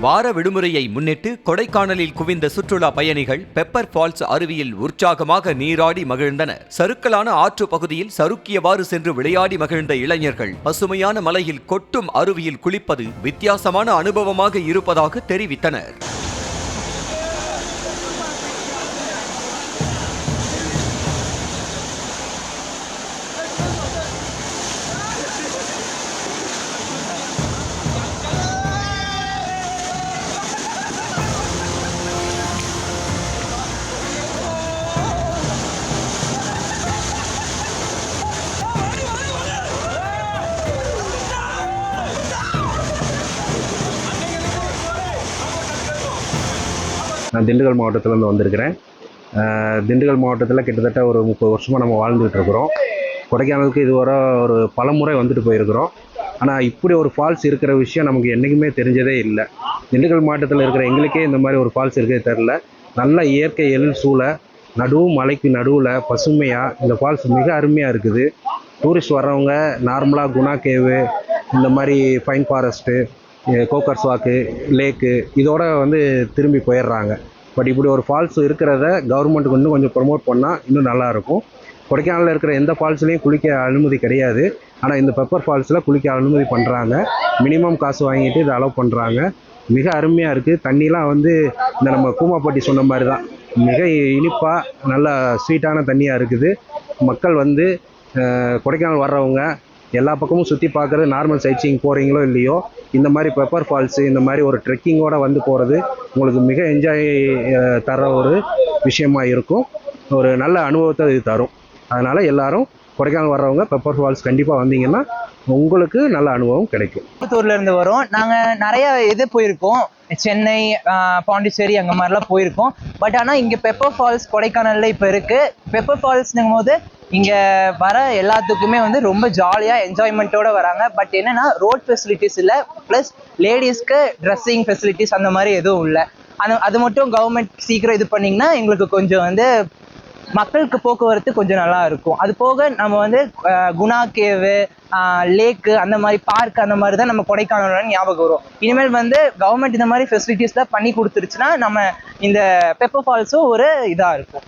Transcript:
வார விடுமுறையை முன்னிட்டு கொடைக்கானலில் குவிந்த சுற்றுலா பயணிகள் பெப்பர் ஃபால்ஸ் அருவியில் உற்சாகமாக நீராடி மகிழ்ந்தனர். சறுக்கலான ஆற்று பகுதியில் சறுக்கியவாறு சென்று விளையாடி மகிழ்ந்த இளைஞர்கள் பசுமையான மலையில் கொட்டும் அருவியில் குளிப்பது வித்தியாசமான அனுபவமாக இருப்பதாக தெரிவித்தனர். நான் திண்டுக்கல் மாவட்டத்திலேருந்து வந்திருக்கிறேன். திண்டுக்கல் மாவட்டத்தில் கிட்டத்தட்ட ஒரு 30 வருஷமாக நம்ம வாழ்ந்துகிட்டு இருக்கிறோம். கொடைக்கானலுக்கு இதுவரை ஒரு பல முறை வந்துட்டு போயிருக்கிறோம். ஆனால் இப்படி ஒரு ஃபால்ஸ் இருக்கிற விஷயம் நமக்கு என்றைக்குமே தெரிஞ்சதே இல்லை. திண்டுக்கல் மாவட்டத்தில் இருக்கிற எங்களுக்கே இந்த மாதிரி ஒரு ஃபால்ஸ் இருக்கே தெரில. நல்ல இயற்கை எழில் சூழ மலைக்கு நடுவில் பசுமையாக இந்த ஃபால்ஸ் மிக அருமையாக இருக்குது. டூரிஸ்ட் வர்றவங்க நார்மலாக குணா கேவு, இந்த மாதிரி ஃபைன் ஃபாரஸ்ட்டு, கோக்கர்ஸ் வாக்கு, லேக்கு இதோட திரும்பி போயிடுறாங்க. பட் இப்படி ஒரு ஃபால்ஸ் இருக்கிறத கவர்மெண்ட்டுக்கு இன்னும் கொஞ்சம் ப்ரொமோட் பண்ணால் இன்னும் நல்லாயிருக்கும். கொடைக்கானலில் இருக்கிற எந்த ஃபால்ஸ்லேயும் குளிக்க அனுமதி கிடையாது. ஆனால் இந்த பெப்பர் ஃபால்ஸில் குளிக்க அனுமதி பண்ணுறாங்க. மினிமம் காசு வாங்கிட்டு இதை அலோவ் பண்ணுறாங்க. மிக அருமையாக இருக்குது. தண்ணிலாம் இந்த நம்ம கூமாப்பட்டி சொன்ன மாதிரி தான், மிக இனிப்பாக நல்ல ஸ்வீட்டான தண்ணியாக இருக்குது. மக்கள் கொடைக்கானல் வர்றவங்க எல்லா பக்கமும் சுற்றி பார்க்குறது, நார்மல் சைட் சீயிங் போகிறீங்களோ இல்லையோ, இந்த மாதிரி பெப்பர் ஃபால்ஸு இந்த மாதிரி ஒரு ட்ரெக்கிங்கோடு போகிறது உங்களுக்கு மிக என்ஜாய் தர ஒரு விஷயமா இருக்கும். ஒரு நல்ல அனுபவத்தை இது தரும். அதனால் எல்லாரும் கொடைக்கானல் வர்றவங்க பெப்பர் ஃபால்ஸ் கண்டிப்பாக வந்தீங்கன்னா உங்களுக்கு நல்ல அனுபவம் கிடைக்கும். இருந்து வரோம். நாங்கள் நிறைய போயிருக்கோம், சென்னை, பாண்டிச்சேரி அங்கே மாதிரிலாம் போயிருக்கோம். பட் ஆனால் இங்கே பெப்பர் ஃபால்ஸ் கொடைக்கானலில் இப்போ இருக்குது. பெப்பர் ஃபால்ஸ்னும் போது இங்கே வர எல்லாத்துக்குமே ரொம்ப ஜாலியாக என்ஜாய்மெண்ட்டோடு வராங்க. பட் என்னென்னா ரோட் ஃபெசிலிட்டிஸ் இல்லை, ப்ளஸ் லேடிஸ்க்கு ட்ரெஸ்ஸிங் ஃபெசிலிட்டிஸ் அந்த மாதிரி எதுவும் இல்லை. அது மட்டும் கவர்மெண்ட் சீக்கிரம் இது பண்ணிங்கன்னா எங்களுக்கு கொஞ்சம் மக்களுக்கு போக்குவரத்து கொஞ்சம் நல்லா இருக்கும். அது போக நம்ம குணா கேவு, லேக்கு, அந்த மாதிரி பார்க், அந்த மாதிரி தான் நம்ம கொடைக்கானல் ஞாபகம் வரும். இனிமேல் கவர்மெண்ட் இந்த மாதிரி ஃபெசிலிட்டிஸ்லாம் பண்ணி கொடுத்துருச்சுன்னா நம்ம இந்த பெப்பர் ஃபால்ஸும் ஒரு இதாக இருக்கும்.